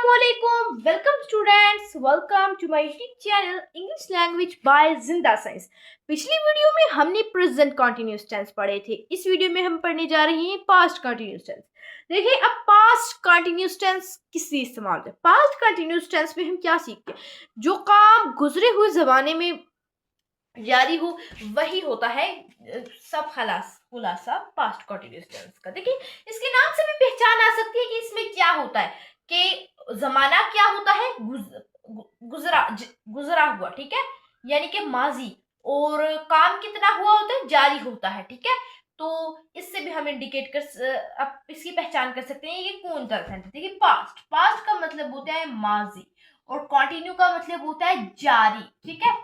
Assalamualaikum. Welcome students. Welcome to my YouTube channel English Language by जिंदा science. पिछली video में हमने present continuous tense पढ़े थे। इस वीडियो में हम पढ़ने जा रहे हैं पास्ट कंटिन्यूअस टेंस। देखिए अब पास्ट कंटिन्यूअस टेंस किससे इस्तेमाल होता है। पास्ट कंटिन्यूअस टेंस में हम क्या सीखते हैं, जो काम गुजरे हुए जमाने में जारी हो वही होता है सब खुलासा पास्ट कंटिन्यूअस टेंस का। देखिए इसके नाम से भी पहचान आ सकती है कि इसमें क्या होता है कि जमाना क्या होता है, गुजरा हुआ, ठीक है, यानी कि माजी, और काम कितना हुआ होता है, जारी होता है, ठीक है। तो इससे भी हम इंडिकेट कर अब इसकी पहचान कर सकते हैं ये कौन सा सेंटेंस। देखिए पास्ट का मतलब होता है माजी और कंटिन्यू का मतलब होता है जारी, ठीक है।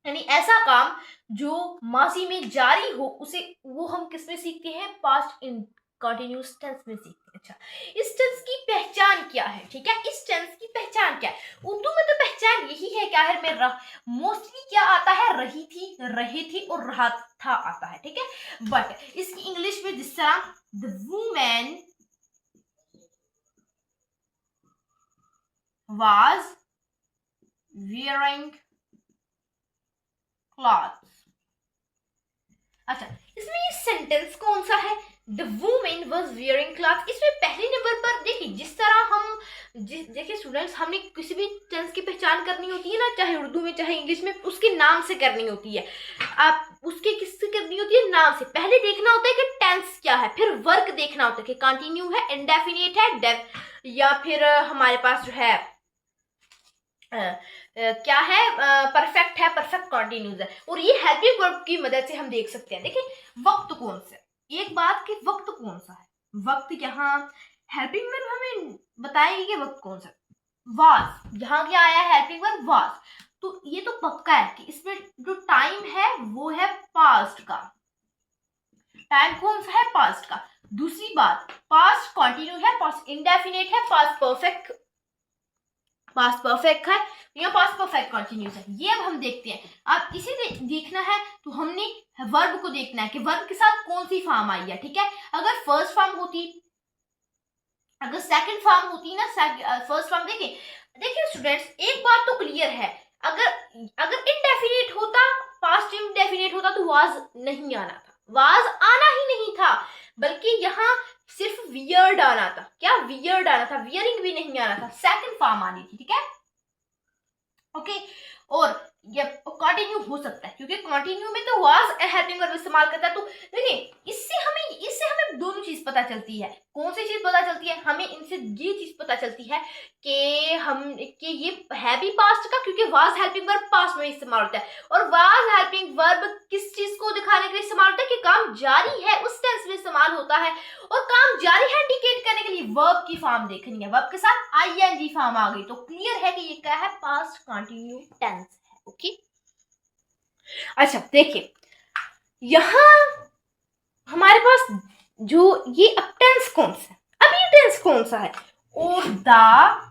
यानी ऐसा काम जो माजी में जारी हो उसे वो हम किस में सीखते हैं, पास्ट इन कंटिन्यूअस टेंस में सीखते हैं। अच्छा, इस टेंस की पहचान क्या है, ठीक है, इस टेंस की पहचान क्या है। उर्दू में तो पहचान यही है क्या है, में मोस्टली क्या आता है, रही थी, रहे थे और रहा था आता है, ठीक है। बट इसकी इंग्लिश में जिस तरह the women was wearing clothes। अच्छा, इसमें ये सेंटेंस कौन सा है, the women was wearing cloth. इसमें पहले नंबर पर देखिए जिस तरह हम देखिए स्टूडेंट्स, हमने किसी भी टेंस की पहचान करनी होती है ना, चाहे उर्दू में चाहे इंग्लिश में, उसके नाम से करनी होती है। आप उसके किससे करनी होती है, नाम से। पहले देखना होता है कि टेंस क्या है, फिर वर्क देखना होता है कि कंटिन्यू है, इंडेफिनिट है, या फिर हमारे पास जो है क्या है, परफेक्ट है, परफेक्ट कंटिन्यूज है। और ये हेल्पिंग वर्ब की मदद से हम देख सकते हैं। देखिए वक्त कौन सा, एक बात कि वक्त कौन सा है, वक्त यहाँ हेल्पिंग वर्ब हमें बताएगी कि वक्त कौन सा। वाज, यहाँ क्या आया है, हेल्पिंग वर्ब वाज, तो ये तो पक्का है कि इसमें जो टाइम है वो है पास्ट का। टाइम कौन सा है, पास्ट का। दूसरी बात, पास्ट कंटिन्यू है, पास्ट इंडेफिनिट है, पास्ट परफेक्ट है, या पास्ट परफेक्ट कंटिन्यूस है। ये अब हम देखते हैं। अब इसे देखना है तो हमने वर्ब को देखना है कि वर्ब के साथ कौन सी फॉर्म आई है, ठीक है। अगर फर्स्ट फॉर्म होती, अगर सेकंड फॉर्म होती ना, फर्स्ट फॉर्म देखिए स्टूडेंट्स, एक बात तो क्लियर है, अगर इनडेफिनिट होता, पास्ट इंडेफिनिट होता तो वाज नहीं आना था, वाज आना ही नहीं था, बल्कि यहाँ सिर्फ वियर्ड आना था। क्या वियर्ड आना था, वियरिंग भी नहीं आना था, सेकंड फॉर्म आनी थी, ठीक है, ओके। और ये कंटिन्यू हो सकता है क्योंकि कंटिन्यू में तो वाज हेल्पिंग वर्ब इस्तेमाल करता है। तो देखिए इससे हमें दोनों चीज पता चलती है। कौन सी चीज पता चलती है, हमें इनसे ये चीज पता चलती है कि ये है भी पास्ट का, क्योंकि वाज हेल्पिंग वर्ब पास्ट में इस्तेमाल होता है। और वाज हेल्पिंग वर्ब किस चीज को दिखाने के लिए इस्तेमाल होता है कि काम जारी है, उस टेंस में इस्तेमाल होता है। और काम जारी है इंडिकेट करने के लिए वर्ब की फॉर्म देखनी है, वर्ब के साथ आईएनजी फॉर्म आ गई तो क्लियर है कि ये क्या है, पास्ट कंटिन्यू टेंस है, ओके। अच्छा देखिए यहां हमारे पास जो ये अब टेंस कौन सा है, अब ये टेंस कौन सा है, और द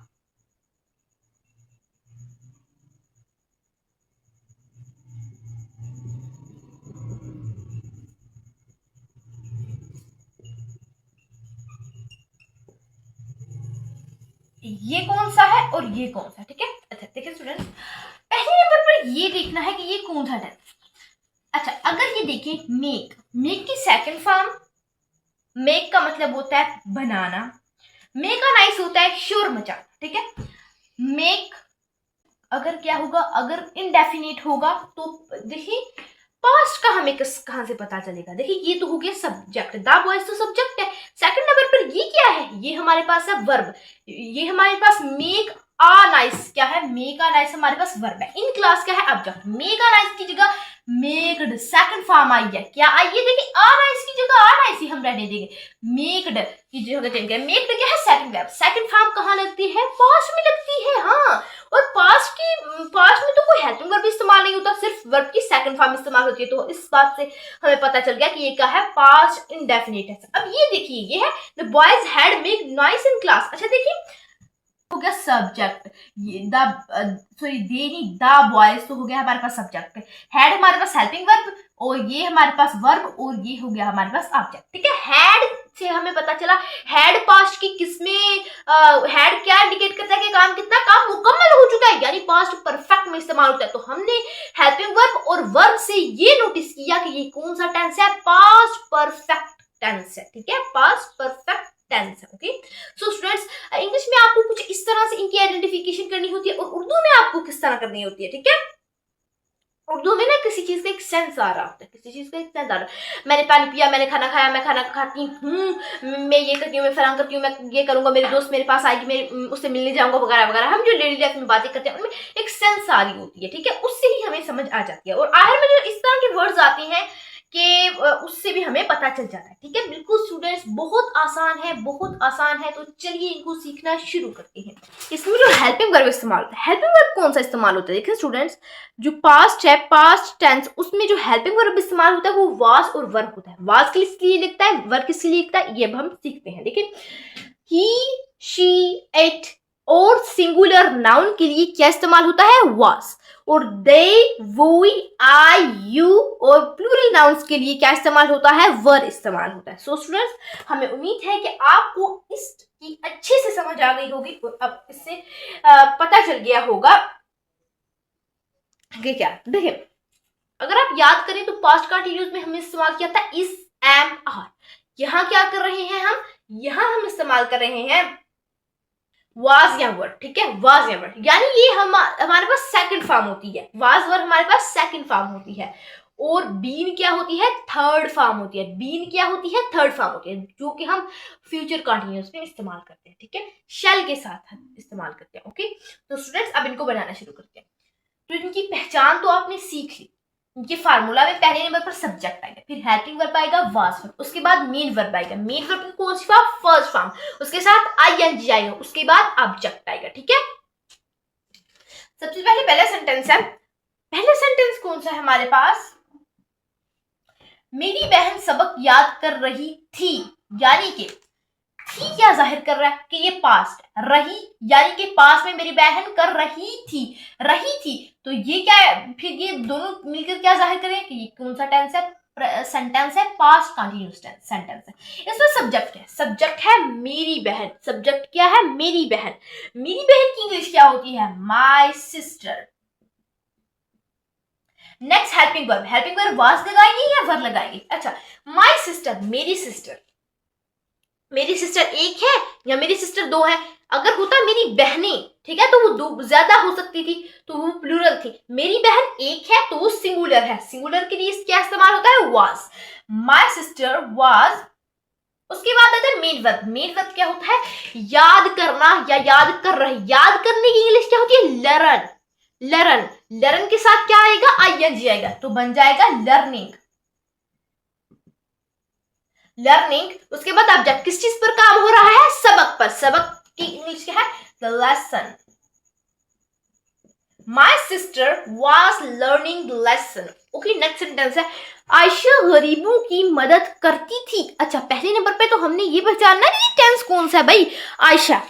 ये कौन सा है और ये कौन सा, ठीक है। अच्छा देखिए स्टूडेंट्स, पहले नंबर पर ये देखना है कि ये कौन सा टेंस। अच्छा अगर ये देखें, मेक की सेकंड फॉर्म, मेक का मतलब होता है बनाना, मेक का नाइस होता है शोर मचाना, ठीक है। मेक अगर क्या होगा, अगर इनडेफिनिट होगा तो देखिए पास्ट का हमें कहां से पता चलेगा। देखिए ये तो हो गया सब्जेक्ट, द बॉयज तो सब्जेक्ट है। सेकंड नंबर पर ये क्या है, ये हमारे पास है वर्ब, ये हमारे पास मेक आ नाइस क्या है, मेक आ नाइस हमारे पास वर्ब है। इन क्लास क्या है, ऑब्जेक्ट। मेक आ नाइस की जगह मेक्ड सेकंड फॉर्म आई है, क्या आई है, देखिए आ नाइस की जगह आ नाइस ही हम रहने देंगे, मेक्ड की जगह देंगे। मेक्ड क्या है, सेकंड वर्ब, सेकंड फॉर्म कहां लगती है, पास्ट में लगती है, हाँ। और पास्ट में तो कोई हेल्पिंग वर्ब इस्तेमाल नहीं होता, सिर्फ वर्ब की सेकंड फॉर्म इस्तेमाल होती है। तो इस बात से हमें पता चल गया कि ये क्या है, पास्ट इंडेफिनिट है। अब ये देखिए, ये है the boys had make noise in class. अच्छा देखिए हो गया सब्जेक्ट, ये दे नहीं, द बॉयज तो हो गया हमारे पास सब्जेक्ट, हैड हमारे पास हेल्पिंग वर्ब, और ये हमारे पास वर्ब, और ये हो गया हमारे पास ऑब्जेक्ट। ठीक है, हैड से हमें पता चला हैड पास्ट की किसमें, हैड क्या इंडिकेट करता है कि काम कितना, काम मुकम्मल हो चुका है, यानी पास्ट परफेक्ट में इस्तेमाल होता है। तो हमने हेल्पिंग वर्ब और वर्ब से ये नोटिस किया कि ये कौन सा टेंस है, पास्ट परफेक्ट टेंस है। ठीक है, पास्ट परफेक्ट टेंस है। ओके, सो स्टूडेंट्स, इंग्लिश में आपको कुछ इस तरह से इनकी आइडेंटिफिकेशन करनी होती है, और उर्दू में आपको किस तरह करनी होती है। ठीक है, उर्दू में ना किसी चीज का एक सेंस आ रहा होता है, किसी चीज का एक सेंस आ रहा है, मैंने पानी पिया, मैंने खाना खाया, मैं खाना खाती हूँ, मैं ये करती हूँ, मैं फलां करती हूँ, मैं ये करूंगा, मेरी दोस्त मेरे पास आएगी, मेरे उससे मिलने जाऊंगा, वगैरह वगैरह। हम जो डेली लाइफ में बातें करते हैं उनमें एक सेंस आ रही होती है। ठीक है, उससे ही हमें समझ आ जाती है, और आखिर में जो इस तरह के वर्ड्स आते हैं कि उससे भी हमें पता चल जाता है। ठीक है, बिल्कुल स्टूडेंट्स, बहुत आसान है, बहुत आसान है। तो चलिए इनको सीखना शुरू करते हैं। इसमें जो हेल्पिंग वर्ब इस्तेमाल होता है, हेल्पिंग वर्ब कौन सा इस्तेमाल होता है, देखिए स्टूडेंट्स, जो पास्ट है, पास्ट टेंस, उसमें जो हेल्पिंग वर्ब इस्तेमाल होता है वो वाज और वर्ब होता है। वाज किसके लिए लिखता है, वर्ब किसके लिए लिखता है, ये अब हम सीखते हैं। देखिए, ही, शी, इट और सिंगुलर नाउन के लिए क्या इस्तेमाल होता है, वाज, और दे, वी, आई, यू और प्लूरल नाउन्स के लिए क्या इस्तेमाल होता है, वर इस्तेमाल होता है। सो स्टूडेंट्स, हमें उम्मीद है कि आपको इसकी अच्छे से समझ आ गई होगी, और अब इससे पता चल गया होगा कि क्या। देखिए, अगर आप याद करें तो पास्ट कंटिन्यूअस में हमने इस्तेमाल किया था इस, एम, आर। यहां क्या कर रहे हैं हम, यहां हम इस्तेमाल कर रहे हैं वाज या वर। ठीक है, वाज या वर, यानी ये हमारे पास सेकंड फॉर्म होती है, वाज वर हमारे पास सेकंड फॉर्म होती है, और बीन क्या होती है, थर्ड फॉर्म होती है। बीन क्या होती है, थर्ड फॉर्म होती है, जो कि हम फ्यूचर कंटिन्यूअस में इस्तेमाल करते हैं। ठीक है, शेल के साथ हम इस्तेमाल करते हैं। ओके, तो स्टूडेंट्स, अब इनको बनाना शुरू करते हैं। तो इनकी पहचान तो आपने सीख ली। इनके फार्मूला में पहले नंबर पर सब्जेक्ट आएगा, फिर हेल्पिंग वर्ब आएगा, वाज वर्ब, उसके बाद मेन वर्ब आएगा, मेन वर्ब की कौन सी फॉर्म, फर्स्ट फॉर्म, उसके साथ आईएनजी आएगा, उसके बाद ऑब्जेक्ट आएगा। ठीक है, सबसे पहले पहला सेंटेंस है, पहला सेंटेंस कौन सा है हमारे पास, मेरी बहन सबक याद कर रही थी, यानी कि थी क्या जाहिर कर रहा है कि ये पास्ट है, रही यानी कि पास्ट में मेरी बहन कर रही थी, तो ये क्या है, फिर ये दोनों मिलकर क्या जाहिर करें कि ये कौन सा टेंस है, सेंटेंस है, पास्ट कंटिन्यूअस सेंटेंस है। इसमें सब्जेक्ट है, सब्जेक्ट है मेरी बहन, सब्जेक्ट क्या है, मेरी बहन। मेरी बहन की इंग्लिश क्या होती है, my sister. Next helping verb, helping verb was लगाएंगे या वर लगाएंगे, अच्छा, माय सिस्टर, मेरी सिस्टर, मेरी सिस्टर एक है या मेरी सिस्टर दो है, अगर होता मेरी बहनें, ठीक है, तो वो दो ज्यादा हो सकती थी, तो वो प्लूरल थी। मेरी बहन एक है तो वो सिंगुलर है, सिंगुलर के लिए क्या इस्तेमाल होता है, वाज, माय सिस्टर वाज। उसके बाद आता है मेन वर्ब, मेन वर्ब क्या होता है, याद करना या याद कर रही, याद करने की इंग्लिश क्या होती है, लर्न, लर्न, लर्न के साथ क्या आएगा, आईएनजी आएगा, तो बन जाएगा लर्निंग, लर्निंग। उसके बाद ऑब्जेक्ट किस चीज पर काम हो रहा है, सबक पर, सबक की इंग्लिश क्या है, the lesson. My sister was learning the lesson. Okay, next sentence है, आयशा गरीबों की मदद करती थी। अच्छा, पहले नंबर पे तो हमने ये पहचानना नहीं टेंस कौन सा है भाई, आयशा,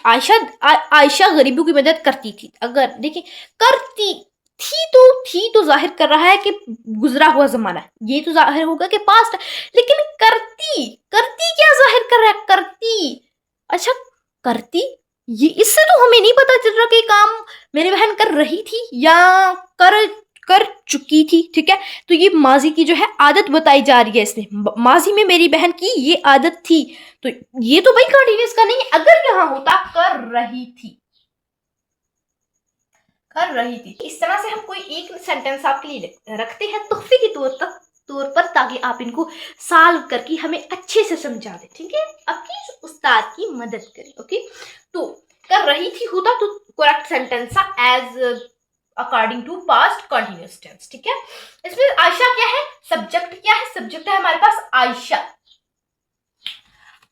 आयशा गरीबों की मदद करती थी। अगर देखिए करती थी तो जाहिर कर रहा है कि गुजरा हुआ जमाना, ये तो जाहिर होगा कि पास्ट है, लेकिन करती क्या जाहिर कर रहा है, करती, अच्छा करती, ये इससे तो हमें नहीं पता चल रहा कि काम मेरी बहन कर रही थी या कर चुकी थी। ठीक है, तो ये माजी की जो है आदत बताई जा रही है, इसने माजी में मेरी बहन की ये आदत थी, तो ये तो भाई कंटिन्यूअस का नहीं है। अगर यहां होता कर रही थी, इस तरह से हम कोई एक सेंटेंस आपके लिए रखते हैं तोहफे के तौर पर, ताकि आप इनको सॉल्व करके हमें अच्छे से समझा दें। ठीक है, आपकी उस्ताद की मदद करें। ओके, तो कर रही थी होता तो करेक्ट सेंटेंस था as according to past continuous tense. ठीक है, इसमें आयशा क्या है, सब्जेक्ट क्या है, सब्जेक्ट है हमारे पास आयशा,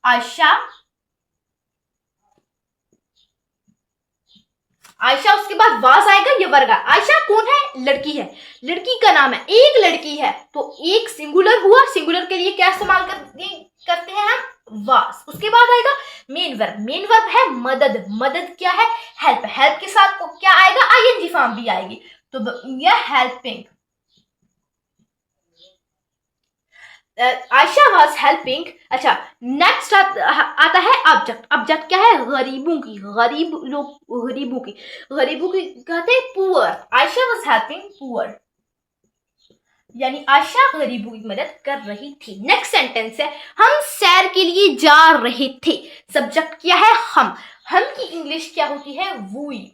आयशा, उसके बाद वाज आएगा या वर्ग। आयशा कौन है, लड़की है, लड़की का नाम है, एक लड़की है, तो एक सिंगुलर हुआ, सिंगुलर के लिए क्या इस्तेमाल करते हैं हम, वाज। उसके बाद आएगा मेन वर्ब है मदद, मदद क्या है, हेल्प, हेल्प के साथ क्या आएगा, आईएनजी फॉर्म भी आएगी, तो यह हेल्पिंग, आयशा वाज हेल्पिंग। अच्छा, नेक्स्ट आता है ऑब्जेक्ट, ऑब्जेक्ट क्या है, गरीबों की, गरीबों की कहते हैं poor, Ayesha was helping poor, यानी आयशा गरीबों की मदद कर रही थी। नेक्स्ट सेंटेंस है, हम सैर के लिए जा रहे थे, सब्जेक्ट क्या है, हम की इंग्लिश क्या होती है, वी,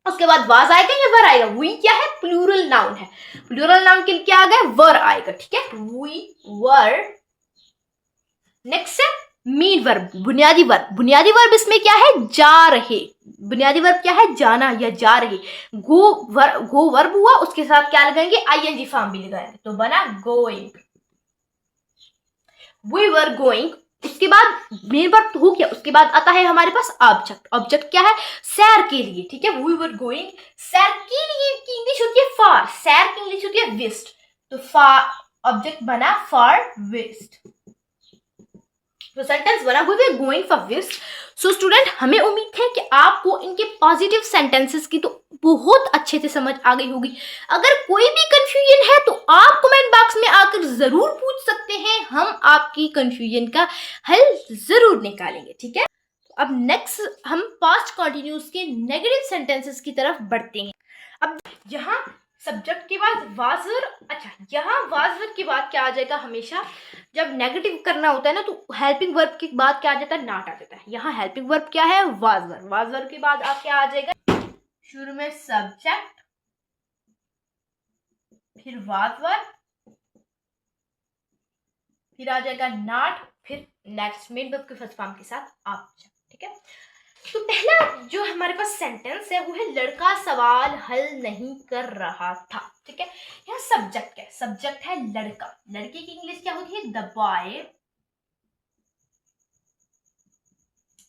उसके बाद वाज आएगा या वर आएगा, वी क्या है, प्लूरल नाउन है, प्लूरल नाउन के लिए क्या आ गया, वर आएगा, ठीक है, वी वर। नेक्स्ट है मेन वर्ब, बुनियादी वर्ब, बुनियादी वर्ब इसमें क्या है, जा रहे, बुनियादी वर्ब क्या है, जाना या जा रहे, गो वर्ब हुआ, उसके साथ क्या लगाएंगे, आईएनजी फॉर्म भी लगाएंगे, तो बना गोइंग, वी वर गोइंग। उसके बाद मेन वर्ब तो हो गया, उसके बाद आता है हमारे पास ऑब्जेक्ट, ऑब्जेक्ट क्या है, सैर के लिए, ठीक है, वी वर गोइंग, सैर के लिए की इंग्लिश होती है फार, सैर की इंग्लिश होती है विस्ट, तो फार ऑब्जेक्ट बना फार विस्ट, तो सेंटेंस बना we were going for visit. So student, हमें उम्मीद है कि आपको इनके पॉजिटिव सेंटेंसेस की तो बहुत अच्छे से समझ आ गई होगी। अगर कोई भी कंफ्यूजन है तो आप कमेंट बॉक्स में आकर जरूर पूछ सकते हैं, हम आपकी कंफ्यूजन का हल जरूर निकालेंगे, ठीक है। अब नेक्स्ट हम पास्ट कंटिन्यूअस के नेगेटिव सेंटेंसेस की तरफ बढ़ते हैं। अब यहाँ सब्जेक्ट के बाद वाजर, अच्छा यहाँ वाजर के बाद क्या आ जाएगा, हमेशा जब नेगेटिव करना होता है ना तो हेल्पिंग वर्ब के बाद क्या आ जाता है, नॉट आ जाता है। यहाँ हेल्पिंग वर्ब क्या है, वाजर, वाजर के बाद क्या आ जाएगा, शुरू में सब्जेक्ट, फिर वाजर, फिर आ जाएगा नॉट, फिर नेक्स्ट मेन वर्ब के फर्स्ट फॉर्म के साथ ऑब्जेक्ट, ठीक है। तो पहला जो हमारे पास सेंटेंस है वो है लड़का सवाल हल नहीं कर रहा था, ठीक है। यहाँ सब्जेक्ट क्या है, सब्जेक्ट है लड़का, लड़के की इंग्लिश क्या होती है, द बॉय।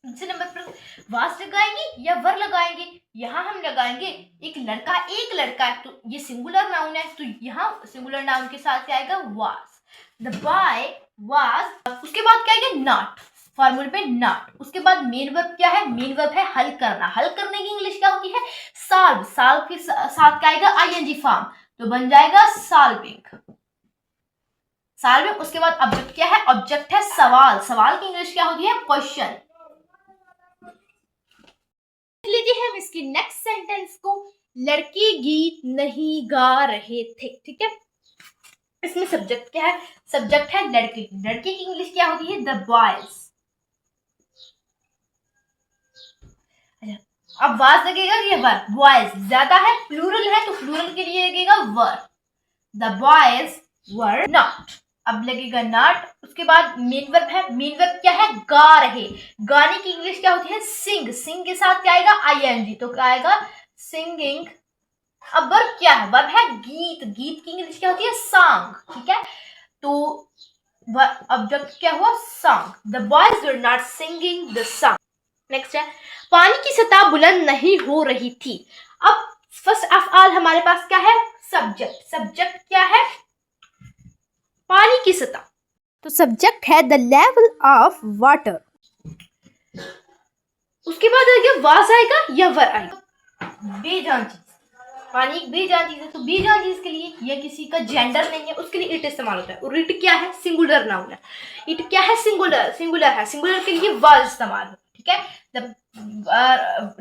दूसरे नंबर पर वास लगाएंगे या वर लगाएंगे, यहाँ हम लगाएंगे एक लड़का है, तो ये सिंगुलर नाउन है, तो यहाँ सिंगुलर नाउन के साथ क्या आएगा, वास, द बॉय वाज। उसके बाद क्या आएगा, नॉट, फॉर्मूले पे नॉट। उसके बाद मेन वर्ब क्या है, मेन वर्ब है हल करना, हल करने की इंग्लिश क्या होती है, सॉल्व, सॉल्व के साथ क्या आएगा, आईएनजी फॉर्म, तो बन जाएगा सॉल्विंग, सॉल्विंग। उसके बाद ऑब्जेक्ट क्या है, ऑब्जेक्ट है सवाल, सवाल की इंग्लिश क्या होती है, क्वेश्चन। लीजिए हम इसकी नेक्स्ट सेंटेंस को, लड़के गीत नहीं गा रहे थे, ठीक है। इसमें सब्जेक्ट क्या है, सब्जेक्ट है लड़के, लड़के की इंग्लिश क्या होती है, द बॉयज। अब वाज लगेगा ये वर, बॉयज ज्यादा है, प्लूरल है तो प्लूरल के लिए लगेगा वर, द बॉयज वर नॉट। अब लगेगा नॉट। उसके बाद मेन वर्ब है, मेन वर्ब क्या है, गा रहे, गाने की इंग्लिश क्या होती है, सिंग, सिंग के साथ क्या आएगा, आईएनजी, तो क्या आएगा, सिंगिंग। अब वर्ब क्या है, वर्ब है गीत, गीत की इंग्लिश क्या होती है, सॉन्ग, ठीक है। तो ऑब्जेक्ट क्या हुआ, song, the boys were not singing the song. Next है, पानी की सतह बुलंद नहीं हो रही थी। अब फर्स्ट ऑफ ऑल हमारे पास क्या है, सब्जेक्ट, सब्जेक्ट क्या है, पानी की सतह, तो सब्जेक्ट है द लेवल ऑफ वाटर। उसके बाद आएगा वाज आएगा या वर आएगा, बेजान चीज, पानी एक बेजान चीज है, तो बेजान चीज के लिए यह किसी का जेंडर नहीं है, उसके लिए इट इस्तेमाल होता है, और इट क्या है, सिंगुलर नाउन है, इट क्या है, सिंगुलर, सिंगुलर है, सिंगुलर के लिए वाज इस्तेमाल होता है, ठीक है। The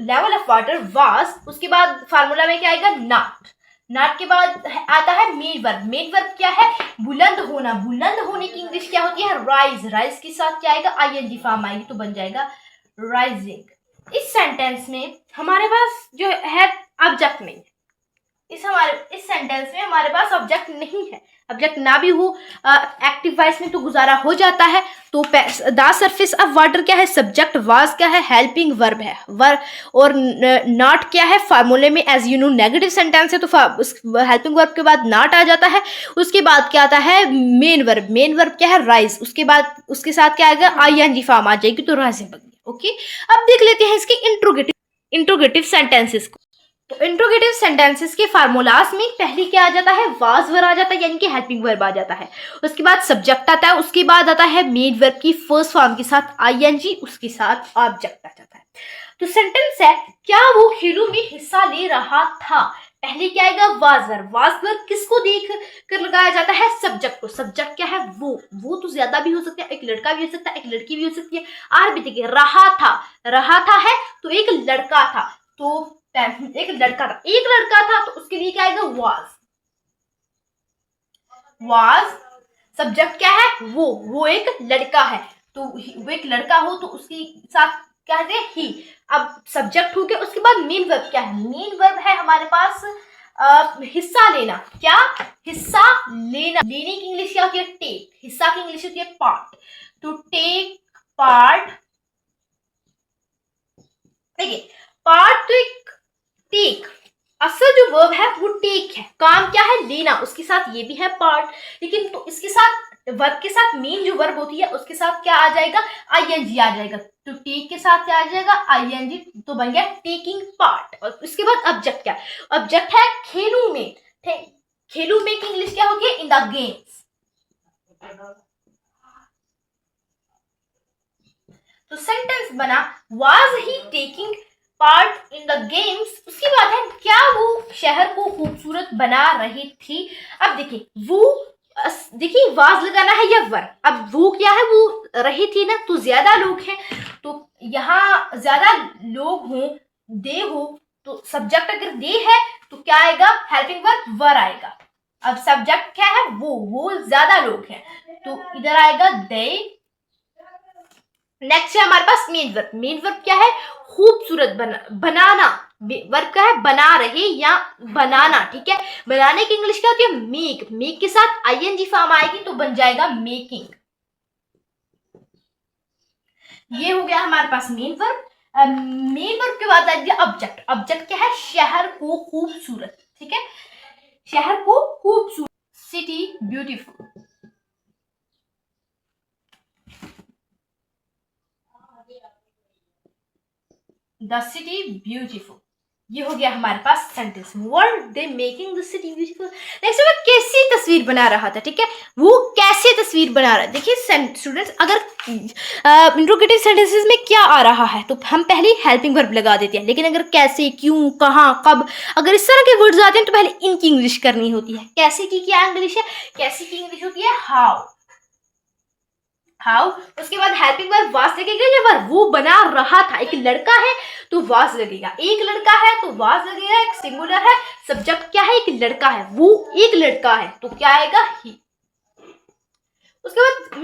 level of water was. उसके बाद फार्मूला में क्या आएगा, नॉट, नॉट के बाद आता है मेन वर्ब, मेन वर्ब क्या है, बुलंद होना, बुलंद होने की इंग्लिश क्या होती है, राइज, राइज के साथ क्या आएगा, आईएनजी फॉर्म आएगी, तो बन जाएगा राइजिंग। इस सेंटेंस में हमारे पास जो है ऑब्जेक्ट नहीं है, इस सेंटेंस में हमारे पास ऑब्जेक्ट नहीं है, ऑब्जेक्ट ना भी हो एक्टिव वॉइस में तो गुजारा हो जाता है। तो द सरफेस ऑफ वाटर क्या है, सब्जेक्ट, वाज क्या है, हेल्पिंग वर्ब है, वर्ब, और नॉट क्या है, फार्मूले में as you know negative sentence है तो हेल्पिंग वर्ब के बाद नॉट आ जाता है। उसके बाद क्या आता है, मेन वर्ब, मेन वर्ब क्या है, राइज, उसके बाद उसके साथ क्या आएगा, आईएनजी फॉर्म आ जाएगी, तो राइजिंग बन गया। ओके, अब देख लेते हैं इसके इंट्रोगेटिव सेंटेंसेस को। तो इंट्रोगेटिव सेंटेंसेस के फार्मूलास में पहले क्या आ जाता है, वाज वर्ब आ जाता है, यानी कि हेल्पिंग वर्ब आ जाता है। उसके बाद सब्जेक्ट आता है, उसके बाद आता है मेन वर्ब की फर्स्ट फॉर्म के साथ आईएनजी, उसके साथ ऑब्जेक्ट आ जाता है। तो सेंटेंस है, क्या वो खेलों में हिस्सा ले रहा था, पहले क्या आएगा, वाज वर्ब। वाज वर्ब किसको देख कर लगाया जाता है, सब्जेक्ट को। सब्जेक्ट क्या है, वो तो ज्यादा भी हो सकता है, एक लड़का भी हो सकता है, एक लड़की भी हो सकती है। आर भी देखिए, रहा था है तो एक लड़का था, तो एक लड़का था तो उसके लिए क्या आएगा, वाज। सब्जेक्ट क्या है, वो एक लड़का है, तो वो एक लड़का हो तो उसके साथ क्या है, ही। अब सब्जेक्ट हो गया, उसके बाद मेन वर्ब क्या है, मेन वर्ब है हमारे पास हिस्सा लेना। क्या, हिस्सा लेना। लेने की इंग्लिश क्या होती है, टेक। हिस्सा की इंग्लिश होती है पार्ट, तो टेक पार्ट। देखिए, पार्ट तो एक टेक, असल जो वर्ब है वो टेक है, काम क्या है, लेना, उसके साथ ये भी है पार्ट। लेकिन तो इसके साथ वर्ब के साथ मेन जो वर्ब होती है उसके साथ क्या आ जाएगा, आईएनजी आ जाएगा। तो टेक के साथ क्या आ जाएगा, आईएनजी, तो बन गया टेकिंग पार्ट। और उसके बाद ऑब्जेक्ट क्या, ऑब्जेक्ट है खेलों में। खेलों में की इंग्लिश क्या होगी, इन द गेम्स। तो सेंटेंस बना, was he taking part in the games. उसके बाद है, क्या वो शहर को खूबसूरत बना रही थी। अब देखिए, वो देखिए वाज लगाना है या वर्ब। अब वो क्या है, वो रही थी ना, तो ज्यादा लोग हैं, तो यहाँ ज्यादा लोग हो, दे हो, तो सब्जेक्ट अगर दे है तो क्या आएगा, हेल्पिंग वर्ब वर आएगा। अब सब्जेक्ट क्या है, वो ज्यादा लोग हैं, तो इधर आएगा दे। नेक्स्ट है हमारे पास मेन वर्ब। मेन वर्ब क्या है, खूबसूरत बनाना। वर्ब क्या है, बना रहे या बनाना, ठीक है। बनाने की इंग्लिश क्या होती है, मेक। मेक के साथ आईएनजी फॉर्म आएगी तो बन जाएगा मेकिंग। ये हो गया हमारे पास मेन वर्ब। मेन वर्ब के बाद आ गया ऑब्जेक्ट। ऑब्जेक्ट क्या है, शहर को खूबसूरत, ठीक है, शहर को खूबसूरत, city beautiful. The city beautiful, ये हो गया हमारे पास sentence. Were they making the city beautiful. Next वो कैसी तस्वीर बना रहा था, ठीक है, वो कैसे तस्वीर बना रहा है। देखिए स्टूडेंट्स, अगर इंट्रोगेटिव सेंटेंसेस में क्या आ रहा है तो हम पहले हेल्पिंग वर्ब लगा देते हैं, लेकिन अगर कैसे, क्यों, कहाँ, कब, अगर इस तरह के वर्ड्स आते हैं तो पहले इनकी इंग्लिश करनी होती है। कैसे की क्या इंग्लिश है, कैसे की इंग्लिश होती है हाउ। उसके बाद हेल्पिंग वर्ब वाज लगेगा या वर्ब, वो बना रहा था, एक लड़का है तो वाज लगेगा, एक लड़का है तो वाज लगेगा, एक सिंगुलर है, सब्जेक्ट क्या है, एक लड़का है, वो एक लड़का है तो क्या आएगा, ही। उसके बाद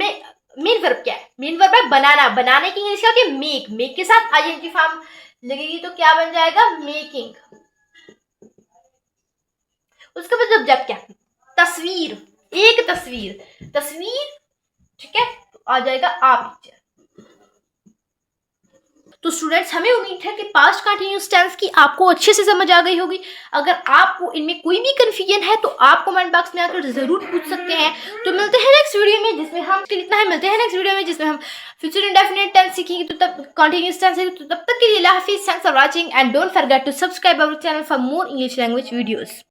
मेन वर्ब क्या है, मेन वर्ब है बनाना। बनाने की इंग्लिश क्या होती है, मेक। मेक के साथ आईएनजी फॉर्म लगेगी तो क्या बन जाएगा, मेकिंग। उसके बाद सब्जेक्ट क्या, तस्वीर, एक तस्वीर, ठीक है, आ जाएगा आ पिक्चर। तो स्टूडेंट्स, हमें उम्मीद है कि पास्ट कंटिन्यूअस टेंस की आपको अच्छे से समझ आ गई होगी। अगर आपको इनमें कोई भी कंफ्यूजन है तो आप कमेंट बॉक्स में आकर जरूर पूछ सकते हैं। तो मिलते हैं नेक्स्ट वीडियो में, जिसमें हम इतना है, मिलते हैं नेक्स्ट वीडियो में जिसमें हम फ्यूचर इंडेफिनिट टेंस सीखेंगे। तो तब कंटिन्यूअस टेंस सीखेंगे, तो तब तक के लिए अल्लाह हाफिज़, thanks for watching and don't forget to subscribe our channel for more English language videos.